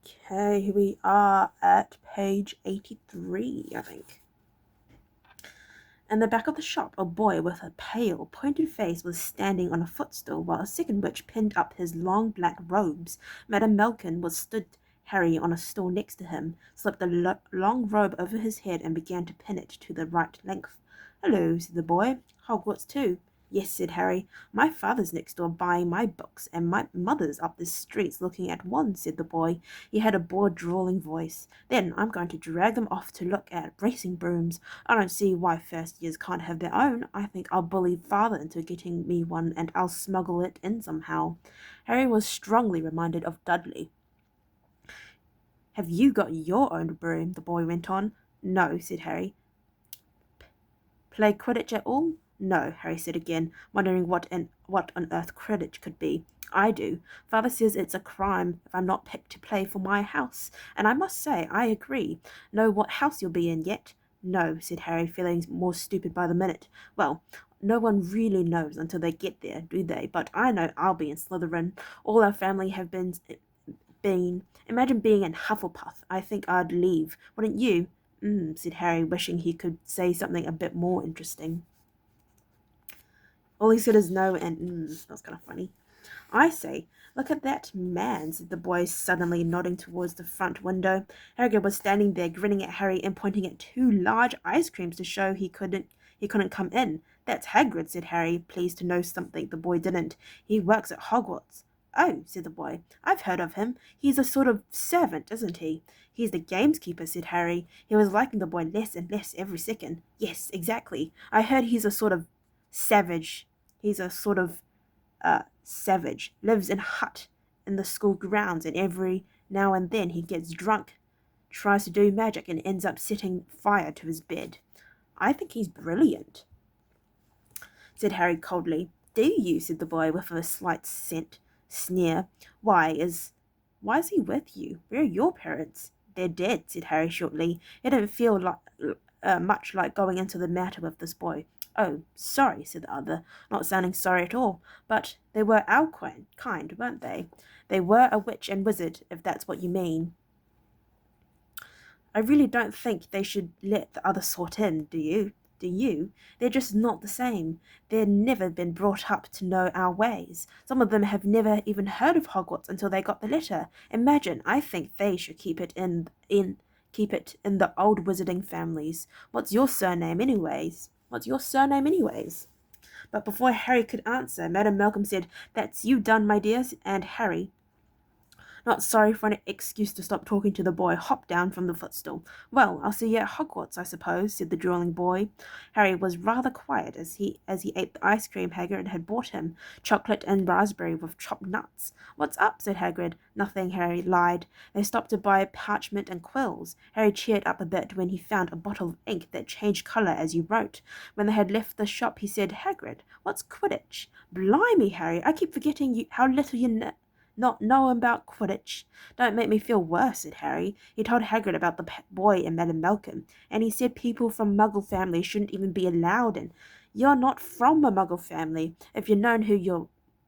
Okay, here we are at page 83, I think. In the back of the shop, a boy with a pale, pointed face was standing on a footstool, while a second witch pinned up his long black robes. Madame Malkin was stood Harry on a stool next to him, slipped the long robe over his head, and began to pin it to the right length. "Hello," said the boy. "Hogwarts too?" "Yes," said Harry. "My father's next door buying my books, and my mother's up the streets looking at one," said the boy. He had a bored, drawling voice. "Then I'm going to drag them off to look at racing brooms. I don't see why first years can't have their own. I think I'll bully father into getting me one, and I'll smuggle it in somehow." Harry was strongly reminded of Dudley. "Have you got your own broom?" the boy went on. "No," said Harry. "Play Quidditch at all?" "No," Harry said again, wondering what on earth Quidditch could be. "I do. Father says it's a crime if I'm not picked to play for my house, and I must say I agree. Know what house you'll be in yet?" "No," said Harry, feeling more stupid by the minute. "Well, no one really knows until they get there, do they? But I know I'll be in Slytherin. All our family have been. Imagine being in Hufflepuff. I think I'd leave. Wouldn't you?" Said Harry, wishing he could say something a bit more interesting. All he said is no and That was kind of funny. "I say, look at that man," said the boy, suddenly nodding towards the front window. Hagrid was standing there, grinning at Harry and pointing at two large ice creams to show he couldn't come in. "That's Hagrid," said Harry, pleased to know something the boy didn't. "He works at Hogwarts." "Oh," said the boy, "I've heard of him. He's a sort of servant, isn't he?" "He's the gamekeeper," said Harry. He was liking the boy less and less every second. "Yes, exactly. I heard he's a sort of savage. He's a sort of savage. Lives in a hut in the school grounds, and every now and then he gets drunk, tries to do magic, and ends up setting fire to his bed." "I think he's brilliant," said Harry coldly. "Do you?" said the boy with a slight sneer. Why is he with you? Where are your parents?" "They're dead," said Harry shortly. He didn't feel much like going into the matter with this boy. "Oh, sorry," said the other, not sounding sorry at all. "But they were our kind, weren't they?" "They were a witch and wizard, if that's what you mean." "I really don't think they should let the other sort in, do you? They're just not the same. They've never been brought up to know our ways. Some of them have never even heard of Hogwarts until they got the letter. Imagine, I think they should keep it in the old wizarding families. What's your surname anyways? But before Harry could answer, Madame Malcolm said, "That's you done, my dears," and Harry, not sorry for an excuse to stop talking to the boy, hopped down from the footstool. "Well, I'll see you at Hogwarts, I suppose," said the drooling boy. Harry was rather quiet as he ate the ice cream Hagrid had bought him, chocolate and raspberry with chopped nuts. "What's up?" said Hagrid. "Nothing," Harry lied. "They stopped to buy parchment and quills." Harry cheered up a bit when he found a bottle of ink that changed colour as you wrote. When they had left the shop, he said, "Hagrid, what's Quidditch?" "Blimey, Harry, I keep forgetting how little you not know about Quidditch." "Don't make me feel worse," said Harry. He told Hagrid about the boy and Madame Malcolm, and he said people from Muggle families shouldn't even be allowed in. "You're not from a Muggle family. If you'd known who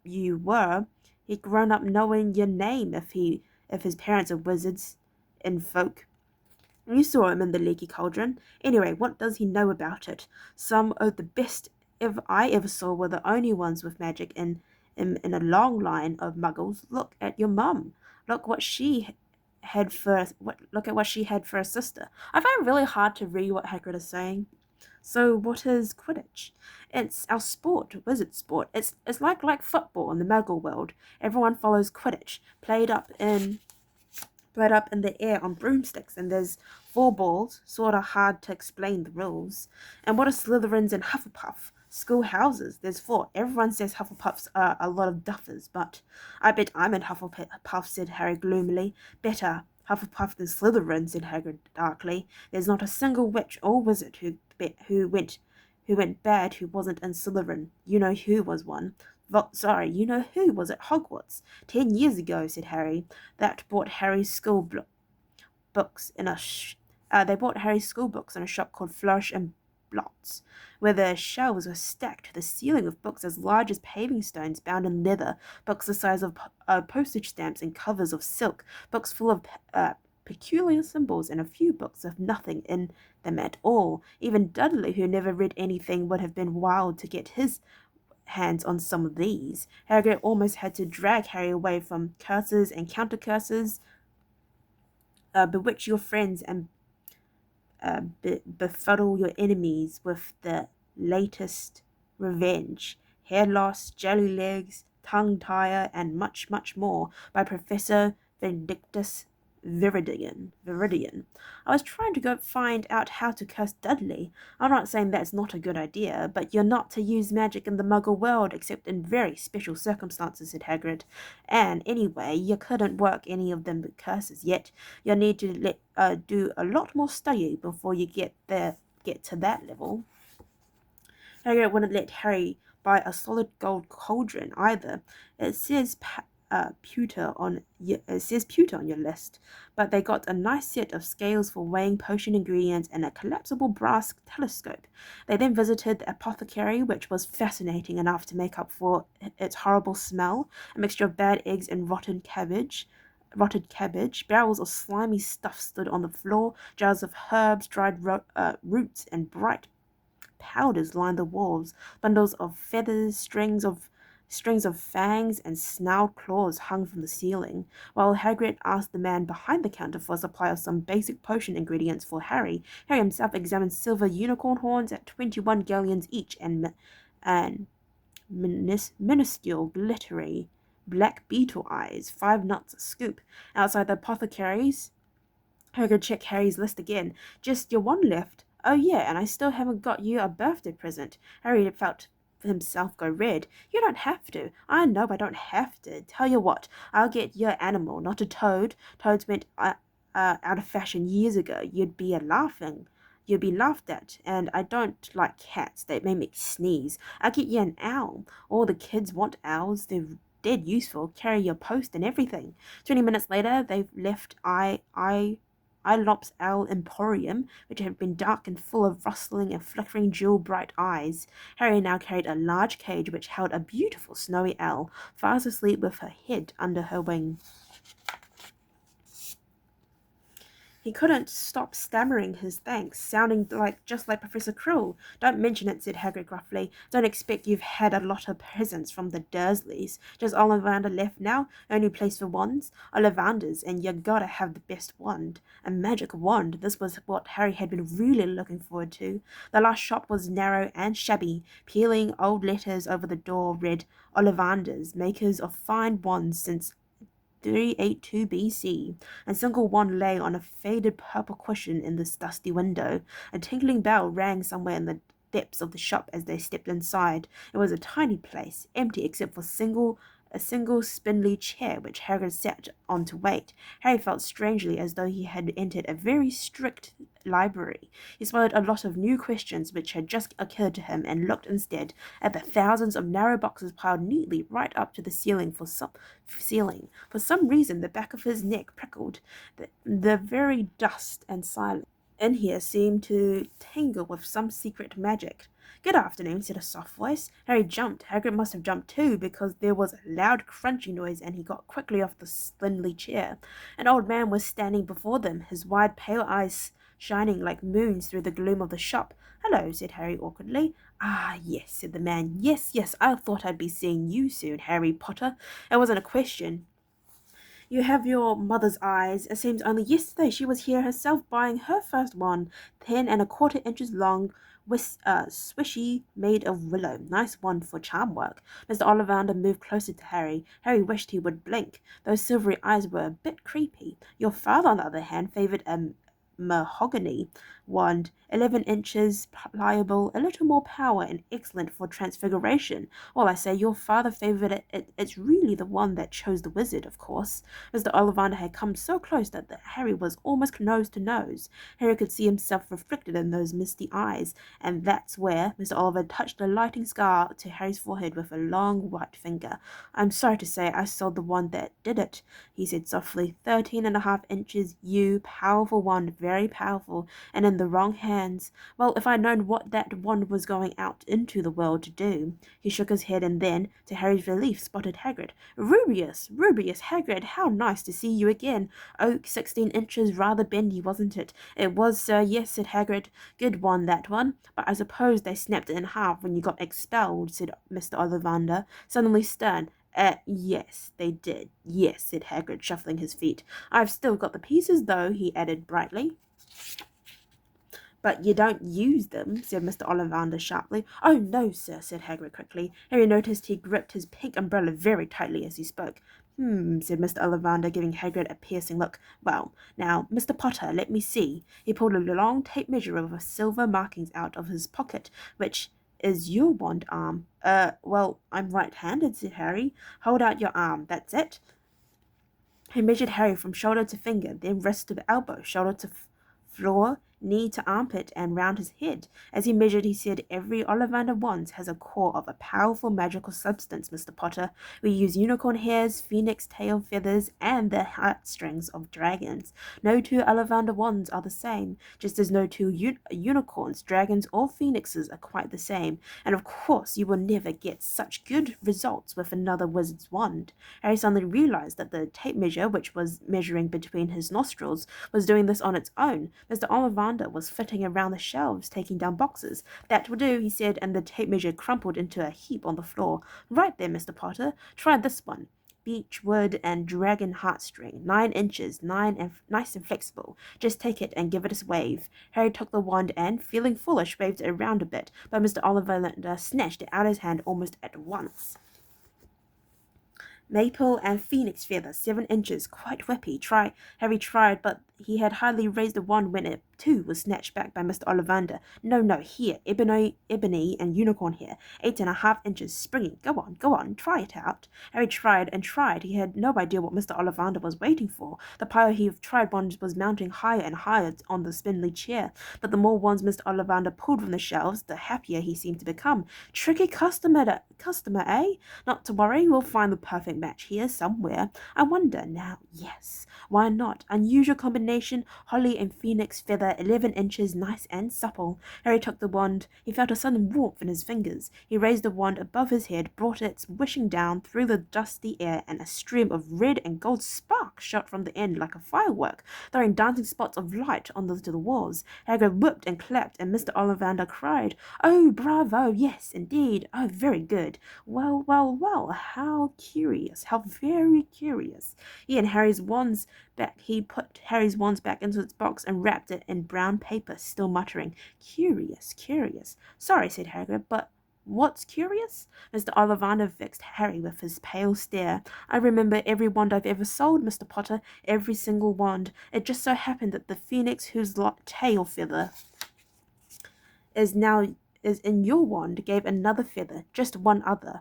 you were, he'd grown up knowing your name if his parents are wizards and folk. You saw him in the Leaky Cauldron. Anyway, what does he know about it? Some of the best I ever saw were the only ones with magic in a long line of muggles. Look at your mum. Look what she look at what she had for a sister." I find it really hard to read what Hagrid is saying. "So what is Quidditch?" "It's our sport, wizard sport. It's like football in the Muggle world. Everyone follows Quidditch, played up in the air on broomsticks, and there's 4 balls, sorta hard to explain the rules." "And what are Slytherins and Hufflepuff?" "School houses. There's 4. Everyone says Hufflepuffs are a lot of duffers, but I bet I'm in Hufflepuff," said Harry gloomily. "Better Hufflepuff than Slytherin," said Hagrid darkly. "There's not a single witch or wizard who went bad who wasn't in Slytherin. You know who was one. You know who was at Hogwarts 10 years ago," said Harry. That bought Harry's school books in a shop called Flourish and blots, where the shelves were stacked to the ceiling with books as large as paving stones bound in leather, books the size of postage stamps and covers of silk, books full of peculiar symbols, and a few books with nothing in them at all. Even Dudley, who never read anything, would have been wild to get his hands on some of these. Hagrid almost had to drag Harry away from curses and counter curses, bewitch your friends, and befuddle your enemies with the latest revenge, hair loss, jelly legs, tongue tire, and much, much more by Professor Vindictus Viridian. I was trying to go find out how to curse Dudley. I'm not saying that's not a good idea, but you're not to use magic in the Muggle world except in very special circumstances, said Hagrid. And anyway, you couldn't work any of them curses yet. You'll need to do a lot more study before you get to that level. Hagrid wouldn't let Harry buy a solid gold cauldron either. It says pewter on your list, but they got a nice set of scales for weighing potion ingredients and a collapsible brass telescope. They then visited the apothecary, which was fascinating enough to make up for its horrible smell, a mixture of bad eggs and rotted cabbage. Barrels of slimy stuff stood on the floor, jars of herbs, dried roots, and bright powders lined the walls. Bundles of feathers, strings of fangs, and snarled claws hung from the ceiling. While Hagrid asked the man behind the counter for a supply of some basic potion ingredients for Harry, Harry himself examined silver unicorn horns at 21 galleons each and minuscule glittery black beetle eyes, 5 nuts a scoop. Outside the apothecary's, Hagrid checked Harry's list again. Just your one left. Oh yeah, and I still haven't got you a birthday present. Harry felt himself go red. You don't have to. I know I don't have to. Tell you what, I'll get your animal, not a toad. Toads went out of fashion years ago. You'd be laughed at, and I don't like cats. They may make me sneeze. I'll get you an owl. All the kids want owls. They're dead useful. Carry your post and everything. 20 minutes later, they left Ilop's Owl Emporium, which had been dark and full of rustling and flickering jewel-bright eyes. Harry now carried a large cage which held a beautiful snowy owl, fast asleep with her head under her wing. He couldn't stop stammering his thanks, sounding just like Professor Quirrell. Don't mention it, said Hagrid gruffly. Don't expect you've had a lot of presents from the Dursleys. Just Ollivander left now? Only place for wands? Ollivander's, and you gotta have the best wand. A magic wand. This was what Harry had been really looking forward to. The last shop was narrow and shabby. Peeling old letters over the door read, Ollivander's, makers of fine wands since 382 BC. A single wand lay on a faded purple cushion in this dusty window. A tinkling bell rang somewhere in the depths of the shop as they stepped inside. It was a tiny place, empty except for a single spindly chair which Hagrid sat on to wait. Harry felt strangely as though he had entered a very strict library. He swallowed a lot of new questions which had just occurred to him and looked instead at the thousands of narrow boxes piled neatly right up to the ceiling. For some reason the back of his neck prickled. The very dust and silence in here seemed to tingle with some secret magic. Good afternoon, said a soft voice. Harry jumped. Hagrid must have jumped too, because there was a loud crunchy noise, and he got quickly off the spindly chair. An old man was standing before them, his wide pale eyes shining like moons through the gloom of the shop. Hello, said Harry awkwardly. Ah, yes, said the man. Yes, I thought I'd be seeing you soon, Harry Potter. It wasn't a question. You have your mother's eyes. It seems only yesterday she was here herself buying her first one, 10¼ inches long, swishy, made of willow. Nice one for charm work. Mr. Ollivander moved closer to Harry. Harry wished he would blink. Those silvery eyes were a bit creepy. Your father, on the other hand, favoured a mahogany wand, 11 inches, pliable, a little more power, and excellent for transfiguration. Well, I say your father favoured it. It's really the one that chose the wizard, of course. Mr. Ollivander had come so close that Harry was almost nose to nose. Harry could see himself reflected in those misty eyes, and that's where Mr. Oliver touched a lighting scar to Harry's forehead with a long white finger. I'm sorry to say I sold the one that did it, he said softly. 13½ inches, powerful wand, very very powerful and in the wrong hands. Well, if I'd known what that wand was going out into the world to do. He shook his head and then, to Harry's relief, spotted Hagrid. Rubius, Hagrid, how nice to see you again. Oh, 16 inches, rather bendy, wasn't it? It was, sir, yes, said Hagrid. Good one, that one. But I suppose they snapped it in half when you got expelled, said Mr. Ollivander, suddenly stern. Yes, they did. Yes, said Hagrid, shuffling his feet. I've still got the pieces, though, he added brightly. But you don't use them, said Mr. Ollivander sharply. Oh, no, sir, said Hagrid quickly. Harry noticed he gripped his pink umbrella very tightly as he spoke. Said Mr. Ollivander, giving Hagrid a piercing look. Well, now, Mr. Potter, let me see. He pulled a long tape measure of silver markings out of his pocket, which is your wand arm. Well, I'm right-handed, said Harry. Hold out your arm, that's it. He measured Harry from shoulder to finger, then wrist to elbow, shoulder to floor, knee to armpit, and round his head. As he measured, he said, Every Ollivander wand has a core of a powerful magical substance, Mr. Potter. We use unicorn hairs, phoenix tail feathers, and the heartstrings of dragons. No two Ollivander wands are the same, just as no two unicorns, dragons, or phoenixes are quite the same. And of course, you will never get such good results with another wizard's wand. Harry suddenly realized that the tape measure, which was measuring between his nostrils, was doing this on its own. Mr. Ollivander was flitting around the shelves, taking down boxes. That will do, he said, and the tape measure crumpled into a heap on the floor. Right there, Mr. Potter. Try this one. Beech wood and dragon heartstring, 9 inches, nice and flexible. Just take it and give it a wave. Harry took the wand and, feeling foolish, waved it around a bit, but Mr. Ollivander snatched it out of his hand almost at once. Maple and phoenix feather, 7 inches, quite whippy. Harry tried, but he had hardly raised the wand when it, too, was snatched back by Mr. Ollivander. No, here, ebony and unicorn hair, 8.5 inches, springy. Go on, try it out. Harry tried and tried. He had no idea what Mr. Ollivander was waiting for. The pile he tried wands was mounting higher and higher on the spindly chair, but the more wands Mr. Ollivander pulled from the shelves, the happier he seemed to become. Tricky customer, eh? Not to worry, we'll find the perfect match here somewhere. I wonder now. Yes, why not? Unusual combination, holly and phoenix feather, 11 inches, nice and supple. Harry took the wand. He felt a sudden warmth in his fingers. He raised the wand above his head, brought it swishing down through the dusty air, and a stream of red and gold sparks shot from the end like a firework, throwing dancing spots of light onto the walls. Hagrid whooped and clapped, and Mr. Ollivander cried, Oh, bravo! Yes, indeed! Oh, very good! Well, how curious! How very curious! He put Harry's wands back into its box and wrapped it in brown paper, still muttering, Curious. Sorry, said Hagrid, but what's curious? Mr. Ollivander fixed Harry with his pale stare. I remember every wand I've ever sold, Mr. Potter, every single wand. It just so happened that the phoenix whose tail feather is in your wand gave another feather, just one other.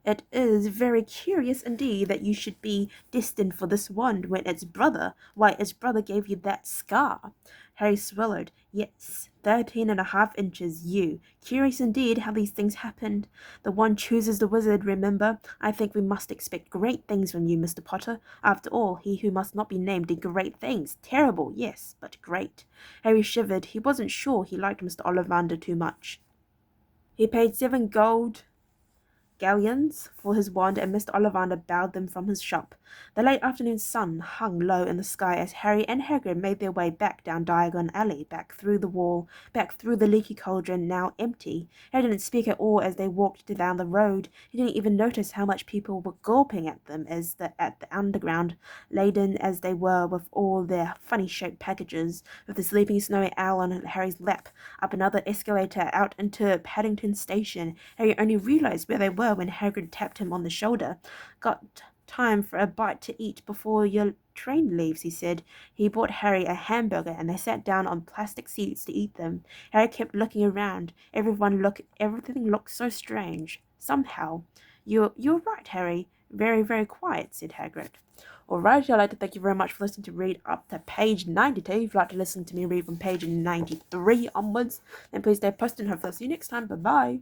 It is very curious indeed that you should be destined for this wand when its brother gave you that scar. Harry swallowed. Yes, 13.5 inches, you. Curious indeed how these things happened. The wand chooses the wizard, remember. I think we must expect great things from you, Mr. Potter. After all, he who must not be named did great things. Terrible, yes, but great. Harry shivered. He wasn't sure he liked Mr. Ollivander too much. He paid 7 gold galleons for his wand, and Mr. Ollivander bowed them from his shop. The late afternoon sun hung low in the sky as Harry and Hagrid made their way back down Diagon Alley, back through the wall, back through the leaky cauldron, now empty. Harry didn't speak at all as they walked down the road. He didn't even notice how much people were gawping at them at the underground, laden as they were with all their funny-shaped packages, with the sleeping snowy owl on Harry's lap, up another escalator out into Paddington Station. Harry only realized where they were when Hagrid tapped him on the shoulder. Got time for a bite to eat before your train leaves, he said. He bought Harry a hamburger, and they sat down on plastic seats to eat them. Harry kept looking around. Everything looked so strange. Somehow. You're right, Harry. Very, very quiet, said Hagrid. Alright, I'd like to thank you very much for listening to read up to page 92. If you'd like to listen to me read from page 93 onwards, then please stay posted, and hopefully I'll see you next time. Bye-bye.